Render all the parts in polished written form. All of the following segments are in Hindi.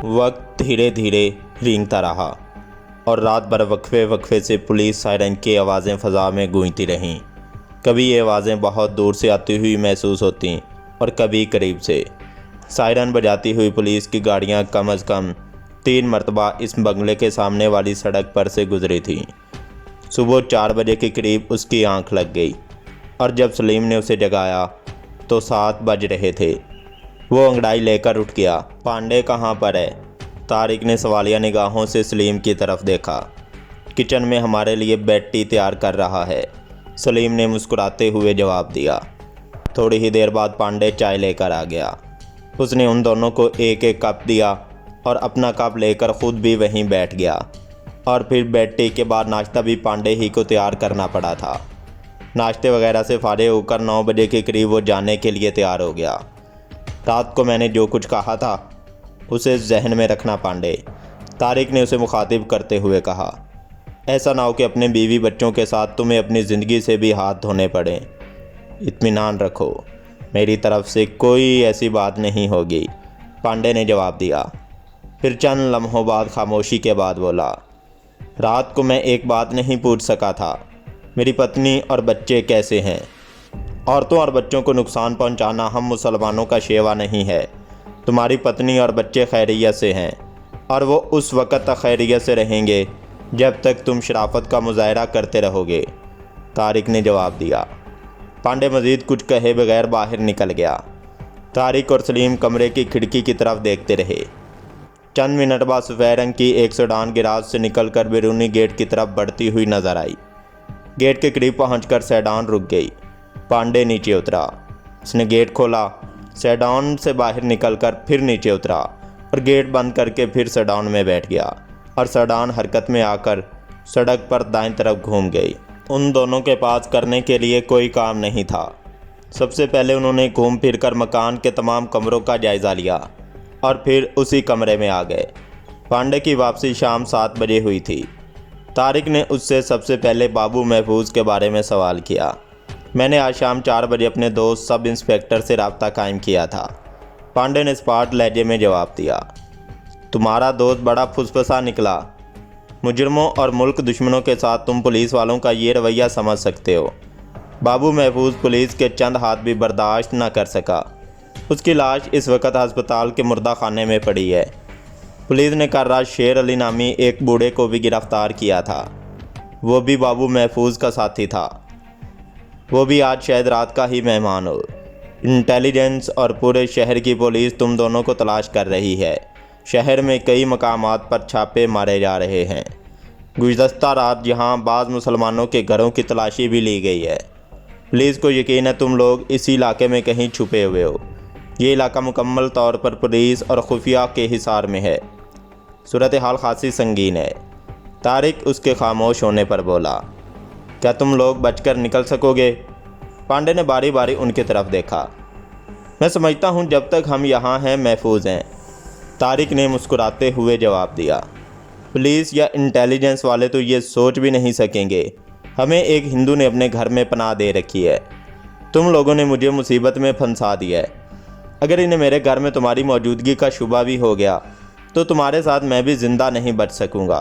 वक्त धीरे धीरे रेंगता रहा और रात भर वक्फे वक्फे से पुलिस सायरन की आवाज़ें फ़ज़ा में गूंजती रहीं। कभी ये आवाज़ें बहुत दूर से आती हुई महसूस होतीं और कभी करीब से। सायरन बजाती हुई पुलिस की गाड़ियाँ कम अज़ कम 3 मरतबा इस बंगले के सामने वाली सड़क पर से गुजरी थीं। सुबह 4 बजे के करीब उसकी आंख लग गई और जब सलीम ने उसे जगाया तो 7 बज रहे थे। वो अंगड़ाई लेकर उठ गया। पांडे कहाँ पर है? तारिक ने सवालिया निगाहों से सलीम की तरफ देखा। किचन में हमारे लिए बेड टी तैयार कर रहा है, सलीम ने मुस्कुराते हुए जवाब दिया। थोड़ी ही देर बाद पांडे चाय लेकर आ गया। उसने उन दोनों को एक एक कप दिया और अपना कप लेकर ख़ुद भी वहीं बैठ गया। और फिर बेड टी के बाद नाश्ता भी पांडे ही को तैयार करना पड़ा था। नाश्ते वगैरह से फारिग होकर 9 बजे के करीब वो जाने के लिए तैयार हो गया। रात को मैंने जो कुछ कहा था उसे जहन में रखना पांडे, तारिक ने उसे मुखातिब करते हुए कहा। ऐसा ना हो कि अपने बीवी बच्चों के साथ तुम्हें अपनी ज़िंदगी से भी हाथ धोने पड़े। इत्मीनान रखो, मेरी तरफ से कोई ऐसी बात नहीं होगी, पांडे ने जवाब दिया। फिर चंद लम्हों बाद खामोशी के बाद बोला, रात को मैं एक बात नहीं पूछ सका था, मेरी पत्नी और बच्चे कैसे हैं? औरतों और बच्चों को नुकसान पहुंचाना हम मुसलमानों का शेवा नहीं है। तुम्हारी पत्नी और बच्चे खैरियत से हैं और वो उस वक़्त तक खैरियत से रहेंगे जब तक तुम शराफत का मुजाहरा करते रहोगे, तारिक ने जवाब दिया। पांडे मज़ीद कुछ कहे बगैर बाहर निकल गया। तारिक और सलीम कमरे की खिड़की की तरफ देखते रहे। चंद मिनट बाद सफ़ेद रंग की एक सेडान गिराज से निकलकर बैरूनी गेट की तरफ बढ़ती हुई नजर आई। गेट के करीब पहुंचकर सेडान रुक गई। पांडे नीचे उतरा। उसने गेट खोला, सेडान से बाहर निकलकर फिर नीचे उतरा और गेट बंद करके फिर सेडान में बैठ गया और सेडान हरकत में आकर सड़क पर दाईं तरफ घूम गई। उन दोनों के पास करने के लिए कोई काम नहीं था। सबसे पहले उन्होंने घूम फिर कर मकान के तमाम कमरों का जायज़ा लिया और फिर उसी कमरे में आ गए। पांडे की वापसी शाम 7 बजे हुई थी। तारिक ने उससे सबसे पहले बाबू महफूज के बारे में सवाल किया। मैंने आज शाम 4 बजे अपने दोस्त सब इंस्पेक्टर से रब्ता कायम किया था, पांडे ने स्पाट लहजे में जवाब दिया। तुम्हारा दोस्त बड़ा फुसफसा निकला। मुजरमों और मुल्क दुश्मनों के साथ तुम पुलिस वालों का ये रवैया समझ सकते हो। बाबू महफूज पुलिस के चंद हाथ भी बर्दाश्त न कर सका। उसकी लाश इस वक्त अस्पताल के मुर्दा खाने में पड़ी है। पुलिस ने कल रात शेर अली नामी एक बूढ़े को भी गिरफ्तार किया था, वो भी बाबू महफूज का साथी था। वो भी आज शायद रात का ही मेहमान हो। इंटेलिजेंस और पूरे शहर की पुलिस तुम दोनों को तलाश कर रही है। शहर में कई मकामात पर छापे मारे जा रहे हैं। गुज़श्ता रात यहाँ बाज़ मुसलमानों के घरों की तलाशी भी ली गई है। पुलिस को यकीन है तुम लोग इसी इलाके में कहीं छुपे हुए हो। ये इलाका मुकम्मल तौर पर पुलिस और खुफिया के हिसार में है। सूरत हाल खासी संगीन है। तारिक उसके खामोश होने पर बोला, क्या तुम लोग बचकर निकल सकोगे? पांडे ने बारी बारी उनकी तरफ देखा। मैं समझता हूँ जब तक हम यहाँ हैं महफूज हैं, तारिक ने मुस्कुराते हुए जवाब दिया। पुलिस या इंटेलिजेंस वाले तो ये सोच भी नहीं सकेंगे हमें एक हिंदू ने अपने घर में पनाह दे रखी है। तुम लोगों ने मुझे मुसीबत में फंसा दिया है। अगर इन्हें मेरे घर में तुम्हारी मौजूदगी का शुबा भी हो गया तो तुम्हारे साथ मैं भी ज़िंदा नहीं बच सकूँगा,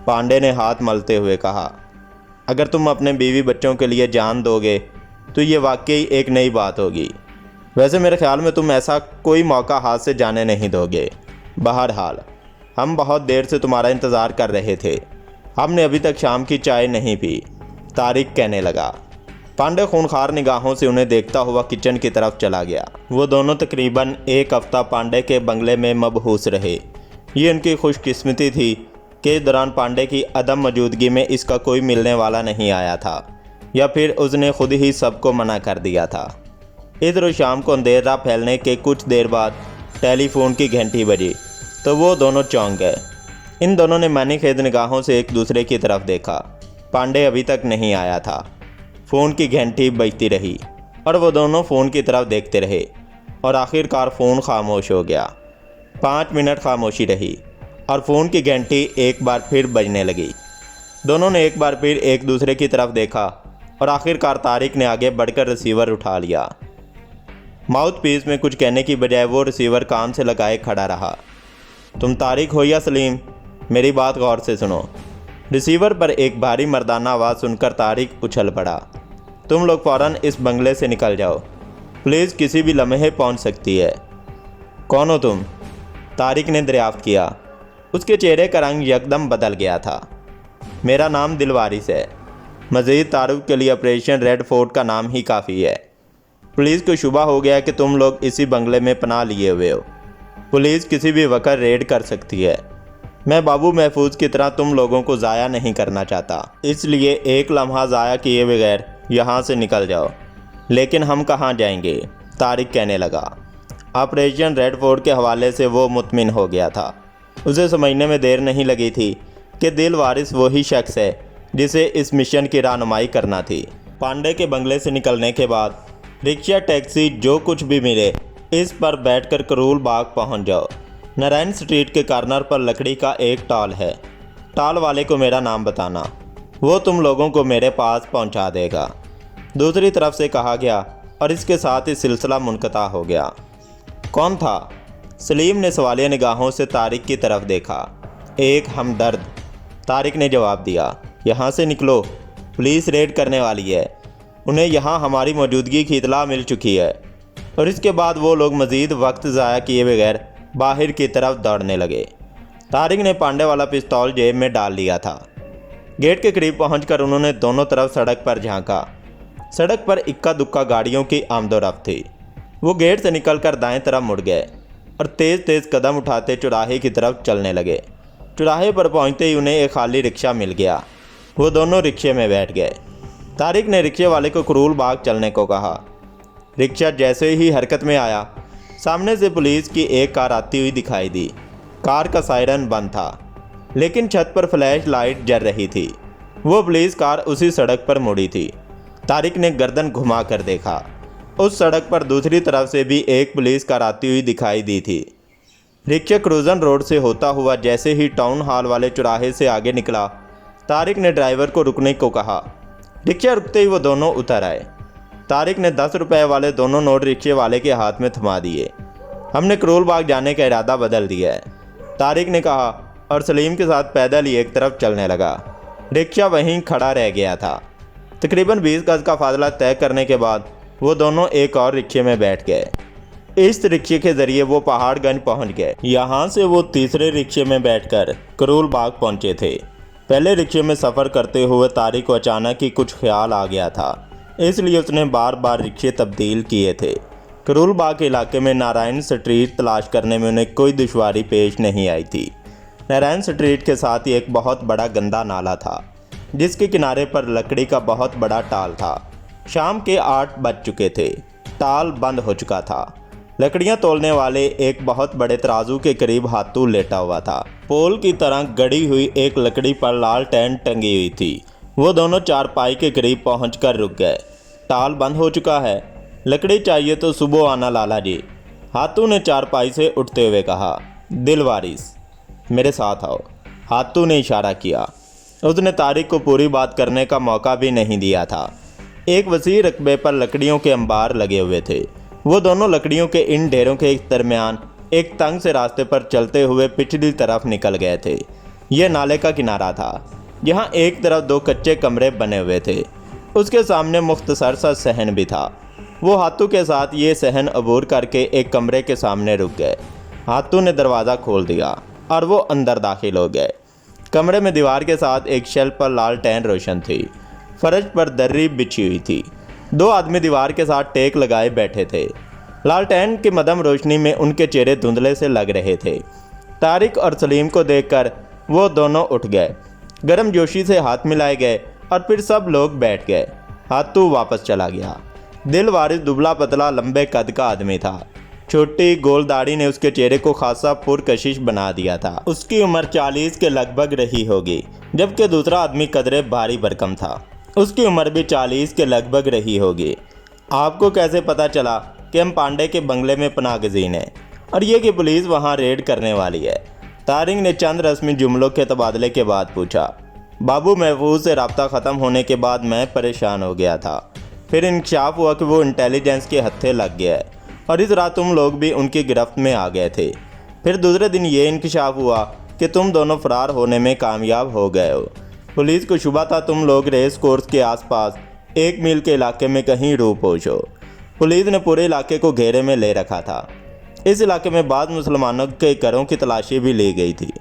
पांडे ने हाथ मलते हुए कहा। अगर तुम अपने बीवी बच्चों के लिए जान दोगे तो ये वाकई एक नई बात होगी। वैसे मेरे ख्याल में तुम ऐसा कोई मौका हाथ से जाने नहीं दोगे। बहरहाल हम बहुत देर से तुम्हारा इंतज़ार कर रहे थे, हमने अभी तक शाम की चाय नहीं पी, तारिक कहने लगा। पांडे खूनखार निगाहों से उन्हें देखता हुआ किचन की तरफ चला गया। वो दोनों तकरीबन 1 हफ्ता पांडे के बंगले में मबहूस रहे। ये उनकी खुशकिस्मती थी के दौरान पांडे की अदम मौजूदगी में इसका कोई मिलने वाला नहीं आया था या फिर उसने खुद ही सबको मना कर दिया था। इधर शाम को अंधेरा फैलने के कुछ देर बाद टेलीफोन की घंटी बजी तो वो दोनों चौंक गए। इन दोनों ने मानी खेद निगाहों से एक दूसरे की तरफ देखा। पांडे अभी तक नहीं आया था। फ़ोन की घंटी बजती रही और वो दोनों फ़ोन की तरफ देखते रहे और आखिरकार फ़ोन खामोश हो गया। 5 मिनट खामोशी रही और फ़ोन की घंटी एक बार फिर बजने लगी। दोनों ने एक बार फिर एक दूसरे की तरफ देखा और आखिरकार तारिक ने आगे बढ़कर रिसीवर उठा लिया। माउथ पीस में कुछ कहने की बजाय वो रिसीवर कान से लगाए खड़ा रहा। तुम तारिक हो या सलीम? मेरी बात गौर से सुनो। रिसीवर पर एक भारी मर्दाना आवाज़ सुनकर तारिक उछल पड़ा। तुम लोग फ़ौरन इस बंगले से निकल जाओ, पुलिस किसी भी लम्हे पहुंच सकती है। कौन हो तुम? तारिक ने दरियाफ्त किया। उसके चेहरे का रंग यकदम बदल गया था। मेरा नाम दिलवारिस है। मज़ीद तारुफ के लिए ऑपरेशन रेड फोर्ट का नाम ही काफ़ी है। पुलिस को शुबा हो गया कि तुम लोग इसी बंगले में पनाह लिए हुए हो। पुलिस किसी भी वक्त रेड कर सकती है। मैं बाबू महफूज की तरह तुम लोगों को ज़ाया नहीं करना चाहता, इसलिए एक लम्हा ज़ाया किए बगैर यहाँ से निकल जाओ। लेकिन हम कहाँ जाएंगे? तारिक कहने लगा। ऑपरेशन रेड फोर्ट के हवाले से वो मुतमिन हो गया था। उसे समझने में देर नहीं लगी थी कि दिलवारिस वही शख्स है जिसे इस मिशन की रहनुमाई करना थी। पांडे के बंगले से निकलने के बाद रिक्शा, टैक्सी, जो कुछ भी मिले इस पर बैठकर करोल बाग पहुंच जाओ। नारायण स्ट्रीट के कॉर्नर पर लकड़ी का एक टाल है। टाल वाले को मेरा नाम बताना, वो तुम लोगों को मेरे पास पहुंचा देगा। दूसरी तरफ से कहा गया और इसके साथ ही सिलसिला मुनक़ता हो गया। कौन था? सलीम ने सवालिया निगाहों से तारिक की तरफ देखा। एक हमदर्द, तारिक ने जवाब दिया। यहाँ से निकलो, पुलिस रेड करने वाली है। उन्हें यहाँ हमारी मौजूदगी की इतला मिल चुकी है। और इसके बाद वो लोग मज़ीद वक्त ज़ाया किए बगैर बाहर की तरफ दौड़ने लगे। तारिक ने पांडे वाला पिस्तौल जेब में डाल लिया था। गेट के करीब पहुंचकर उन्होंने दोनों तरफ सड़क पर झांका। सड़क पर इक्का दुक्का गाड़ियों की आमदोरफ्त थी। वो गेट से निकलकर दाएं तरफ मुड़ गए और तेज़ तेज़ कदम उठाते चौराहे की तरफ चलने लगे। चौराहे पर पहुंचते ही उन्हें एक खाली रिक्शा मिल गया। वो दोनों रिक्शे में बैठ गए। तारिक ने रिक्शे वाले को करोल बाग चलने को कहा। रिक्शा जैसे ही हरकत में आया, सामने से पुलिस की एक कार आती हुई दिखाई दी। कार का सायरन बंद था, लेकिन छत पर फ्लैश लाइट जल रही थी। वो पुलिस कार उसी सड़क पर मुड़ी थी। तारिक ने गर्दन घुमा कर देखा। उस सड़क पर दूसरी तरफ से भी एक पुलिस कार आती हुई दिखाई दी थी। रिक्शा क्रूजन रोड से होता हुआ जैसे ही टाउन हॉल वाले चौराहे से आगे निकला, तारिक ने ड्राइवर को रुकने को कहा। रिक्शा रुकते ही वो दोनों उतर आए। तारिक ने 10 रुपए वाले दोनों नोट रिक्शे वाले के हाथ में थमा दिए। हमने करोल बाग जाने का इरादा बदल दिया है, तारिक ने कहा और सलीम के साथ पैदल ही एक तरफ चलने लगा। रिक्शा वहीं खड़ा रह गया था। तकरीबन 20 गज का फासला तय करने के बाद वो दोनों एक और रिक्शे में बैठ गए। इस रिक्शे के ज़रिए वो पहाड़गंज पहुंच गए। यहाँ से वो तीसरे रिक्शे में बैठकर करोल बाग पहुंचे थे। पहले रिक्शे में सफ़र करते हुए तारिक को अचानक ही कुछ ख्याल आ गया था, इसलिए उसने बार बार रिक्शे तब्दील किए थे। करोल बाग के इलाके में नारायण स्ट्रीट तलाश करने में उन्हें कोई दुश्वारी पेश नहीं आई थी। नारायण स्ट्रीट के साथ ही एक बहुत बड़ा गंदा नाला था, जिसके किनारे पर लकड़ी का बहुत बड़ा टाल था। शाम के 8 बज चुके थे। टाल बंद हो चुका था। लकड़ियां तोलने वाले एक बहुत बड़े तराजू के करीब हाथू लेटा हुआ था। पोल की तरह गड़ी हुई एक लकड़ी पर लाल टेंट टंगी हुई थी। वो दोनों चारपाई के करीब पहुंचकर रुक गए। टाल बंद हो चुका है, लकड़ी चाहिए तो सुबह आना लाला जी, हाथू ने चारपाई से उठते हुए कहा। दिलवारिस, मेरे साथ आओ, हाथू ने इशारा किया। उसने तारिक को पूरी बात करने का मौका भी नहीं दिया था। एक वसी रकबे पर लकड़ियों के अंबार लगे हुए थे। वो दोनों लकड़ियों के इन ढेरों के दरमियान एक तंग से रास्ते पर चलते हुए पिछली तरफ निकल गए थे। यह नाले का किनारा था, जहाँ एक तरफ 2 कच्चे कमरे बने हुए थे। उसके सामने मुख्तसर सा सहन भी था। वो हाथू के साथ ये सहन अबूर करके एक कमरे के सामने रुक गए। हाथू ने दरवाज़ा खोल दिया और वो अंदर दाखिल हो गए। कमरे में दीवार के साथ एक शेल्फ पर लालटेन रोशन थी। फर्श पर दर्री बिछी हुई थी। 2 आदमी दीवार के साथ टेक लगाए बैठे थे। लालटेन की मदम रोशनी में उनके चेहरे धुंधले से लग रहे थे। तारिक और सलीम को देखकर वो दोनों उठ गए। गर्म जोशी से हाथ मिलाए गए और फिर सब लोग बैठ गए। हाथू वापस चला गया। दिलवारिस दुबला पतला लंबे कद का आदमी था। छोटी गोल दाढ़ी ने उसके चेहरे को खासा पुरकशिश बना दिया था। उसकी उम्र 40 के लगभग रही होगी, जबकि दूसरा आदमी कदरे भारी भरकम था। उसकी उम्र भी 40 के लगभग रही होगी। आपको कैसे पता चला कि हम पांडे के बंगले में पनाहगज़ीन हैं और ये कि पुलिस वहाँ रेड करने वाली है? तारिक ने चंद रस्मी जुमलों के तबादले के बाद पूछा। बाबू महफूज से रब्ता ख़त्म होने के बाद मैं परेशान हो गया था। फिर इंकशाफ हुआ कि वो इंटेलिजेंस के हत्थे लग गया है और इस रात तुम लोग भी उनकी गिरफ्त में आ गए थे। फिर दूसरे दिन ये इंकशाफ हुआ कि तुम दोनों फरार होने में कामयाब हो गए हो। पुलिस को शुबा था तुम लोग रेस कोर्स के आसपास 1 मील के इलाके में कहीं रूपोश हो। पुलिस ने पूरे इलाके को घेरे में ले रखा था। इस इलाके में बाद मुसलमानों के घरों की तलाशी भी ली गई थी।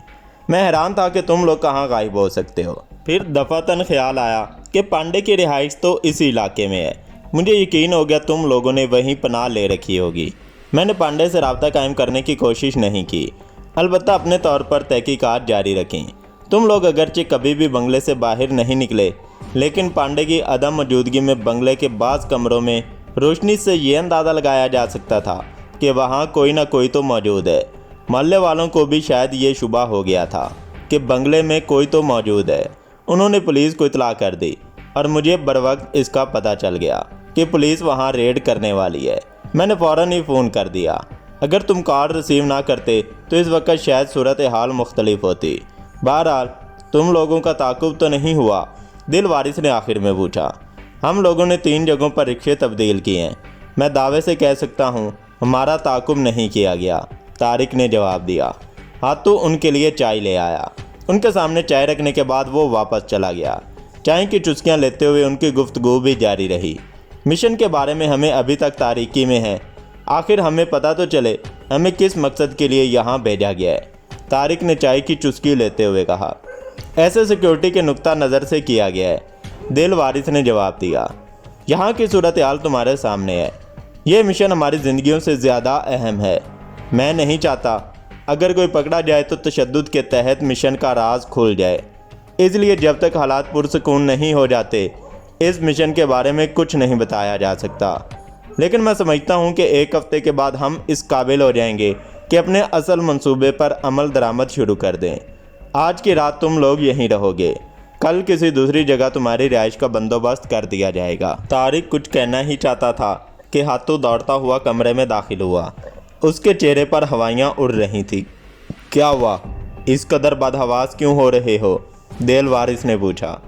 मैं हैरान था कि तुम लोग कहाँ गायब हो सकते हो। फिर दफातन ख्याल आया कि पांडे की रिहाइश तो इसी इलाके में है। मुझे यकीन हो गया तुम लोगों ने वहीं पनाह ले रखी होगी। मैंने पांडे से रब्ता कायम करने की कोशिश नहीं की, अलबत्ता अपने तौर पर तहकीकात जारी रखी। तुम लोग अगरचे कभी भी बंगले से बाहर नहीं निकले, लेकिन पांडे की अदम मौजूदगी में बंगले के बाज़ कमरों में रोशनी से ये अंदाज़ा लगाया जा सकता था कि वहाँ कोई ना कोई तो मौजूद है। मोहल्ले वालों को भी शायद ये शुबा हो गया था कि बंगले में कोई तो मौजूद है। उन्होंने पुलिस को इतला कर दी और मुझे बरवक्त इसका पता चल गया कि पुलिस वहाँ रेड करने वाली है। मैंने फ़ौरन ही फ़ोन कर दिया। अगर तुम कॉल रिसीव ना करते तो इस वक्त शायद सूरत हाल मुख्तलिफ होती। बहरहाल तुम लोगों का ताक़ुब तो नहीं हुआ? दिल वारिस ने आखिर में पूछा। हम लोगों ने 3 जगहों पर रिक्शे तब्दील किए हैं। मैं दावे से कह सकता हूँ हमारा ताक़ुब नहीं किया गया, तारिक ने जवाब दिया। हाथू उनके लिए चाय ले आया। उनके सामने चाय रखने के बाद वो वापस चला गया। चाय की चुस्कियाँ लेते हुए उनकी गुफ्तगू भी जारी रही। मिशन के बारे में हमें अभी तक तारीकी में है। आखिर हमें पता तो चले हमें किस मकसद के लिए यहाँ भेजा गया है, तारिक ने चाय की चुस्की लेते हुए कहा। ऐसे सिक्योरिटी के नुक्ता नज़र से किया गया है, दिल वारिस ने जवाब दिया। यहाँ की सूरत हाल तुम्हारे सामने है। ये मिशन हमारी ज़िंदगियों से ज़्यादा अहम है। मैं नहीं चाहता अगर कोई पकड़ा जाए तो तशद्दुद के तहत मिशन का राज खुल जाए। इसलिए जब तक हालात पुरसुकून नहीं हो जाते इस मिशन के बारे में कुछ नहीं बताया जा सकता। लेकिन मैं समझता हूँ कि 1 हफ्ते के बाद हम इस काबिल हो जाएंगे कि अपने असल मंसूबे पर अमल दरामद शुरू कर दें। आज की रात तुम लोग यहीं रहोगे, कल किसी दूसरी जगह तुम्हारी रिहाइश का बंदोबस्त कर दिया जाएगा। तारिक कुछ कहना ही चाहता था कि हाथू दौड़ता हुआ कमरे में दाखिल हुआ। उसके चेहरे पर हवाइयाँ उड़ रही थी। क्या हुआ? इस कदर बदहवास क्यों हो रहे हो? दिल वारिस ने पूछा।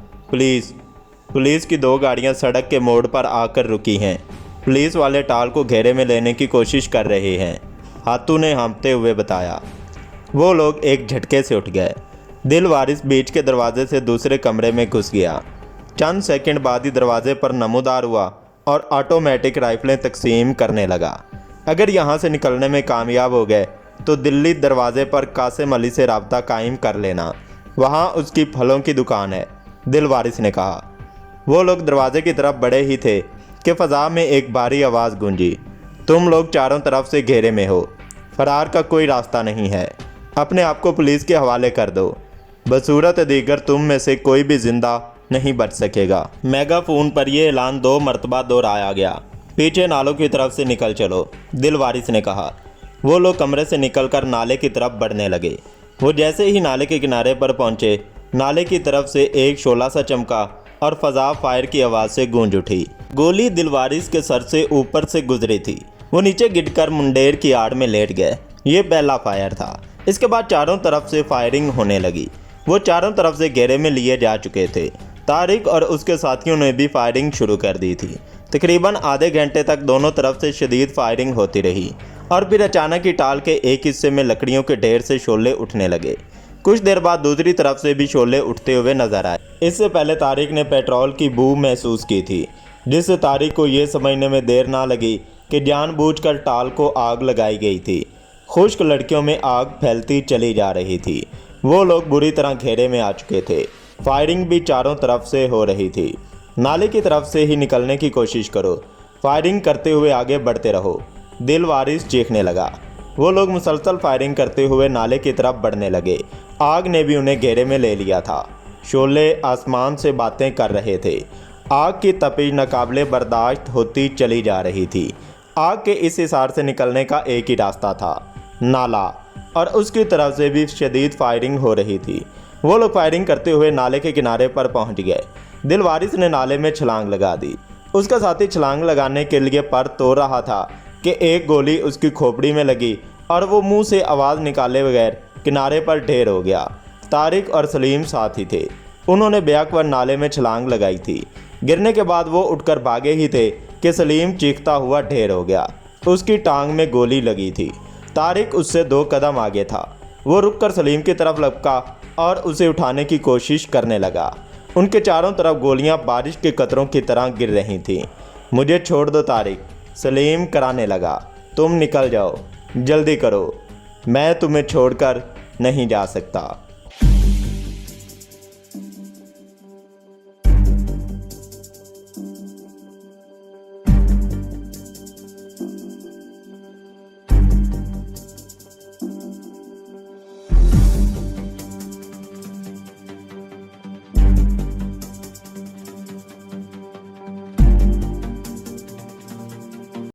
पुलिस की 2 गाड़ियाँ सड़क के मोड़ पर आकर रुकी हैं। पुलिस वाले टाल को घेरे में लेने की कोशिश कर रहे हैं, हाथू ने हाँफते हुए बताया। वो लोग एक झटके से उठ गए। दिल वारिस बीच के दरवाजे से दूसरे कमरे में घुस गया। चंद सेकंड बाद ही दरवाजे पर नमूदार हुआ और ऑटोमेटिक राइफलें तकसीम करने लगा। अगर यहाँ से निकलने में कामयाब हो गए तो दिल्ली दरवाजे पर कासिम अली से रब्ता कायम कर लेना, वहाँ उसकी फलों की दुकान है, दिल वारिस ने कहा। वो लोग दरवाजे की तरफ बढ़े ही थे कि फ़ज़ा में एक भारी आवाज़ गूंजी। तुम लोग चारों तरफ से घेरे में हो, फरार का कोई रास्ता नहीं है, अपने आप को पुलिस के हवाले कर दो, बसूरत दीगर तुम में से कोई भी जिंदा नहीं बच सकेगा। मेगाफोन पर यह ऐलान 2 मरतबा दोहराया गया। पीछे नालों की तरफ से निकल चलो, दिल वारिस ने कहा। वो लोग कमरे से निकलकर नाले की तरफ बढ़ने लगे। वो जैसे ही नाले के किनारे पर पहुंचे, नाले की तरफ से एक शोला सा चमका और फ़ज़ा फायर की आवाज़ से गूंज उठी। गोली दिल वारिस के सर से ऊपर से गुजरी थी। वो नीचे गिरकर मुंडेर की आड़ में लेट गए। ये पहला फायर था। इसके बाद चारों तरफ से फायरिंग होने लगी। वो चारों तरफ से घेरे में लिए जा चुके थे। तारिक और उसके साथियों ने भी फायरिंग शुरू कर दी थी। तकरीबन आधे घंटे तक दोनों तरफ से शदीद फायरिंग होती रही और फिर अचानक ही टाल के एक हिस्से में लकड़ियों के ढेर से शोले उठने लगे। कुछ देर बाद दूसरी तरफ से भी शोले उठते हुए नजर आए। इससे पहले तारिक ने पेट्रोल की बू महसूस की थी, जिससे तारिक को ये समझने में देर ना लगी कि जानबूझकर टाल को आग लगाई गई थी। खुश्क लड़कियों में आग फैलती चली जा रही थी। वो लोग बुरी तरह घेरे में आ चुके थे। फायरिंग भी चारों तरफ से हो रही थी। नाले की तरफ से ही निकलने की कोशिश करो, फायरिंग करते हुए आगे बढ़ते रहो, दिल वारिस चीखने लगा। वो लोग मुसलसल फायरिंग करते हुए नाले की तरफ बढ़ने लगे। आग ने भी उन्हें घेरे में ले लिया था। शोले आसमान से बातें कर रहे थे। आग की तपिश नाकाबिले बर्दाश्त होती चली जा रही थी। आग के इस हिसार से निकलने का एक ही रास्ता था, नाला, और उसकी तरफ से भी शदीद फायरिंग हो रही थी। वो लोग फायरिंग करते हुए नाले के किनारे पर पहुंच गए। दिल वारिस ने नाले में छलांग लगा दी। उसका साथी छलांग लगाने के लिए पर तोड़ रहा था कि एक गोली उसकी खोपड़ी में लगी और वो मुंह से आवाज़ निकाले बगैर किनारे पर ढेर हो गया। तारिक और सलीम साथ ही थे। उन्होंने बेअकबर नाले में छलांग लगाई थी। गिरने के बाद वो उठकर भागे ही थे कि सलीम चीखता हुआ ढेर हो गया। उसकी टांग में गोली लगी थी। तारिक उससे 2 कदम आगे था। वो रुककर सलीम की तरफ लपका और उसे उठाने की कोशिश करने लगा। उनके चारों तरफ गोलियां बारिश के कतरों की तरह गिर रही थीं। मुझे छोड़ दो तारिक, सलीम कराने लगा। तुम निकल जाओ, जल्दी करो, मैं तुम्हें छोड़कर नहीं जा सकता।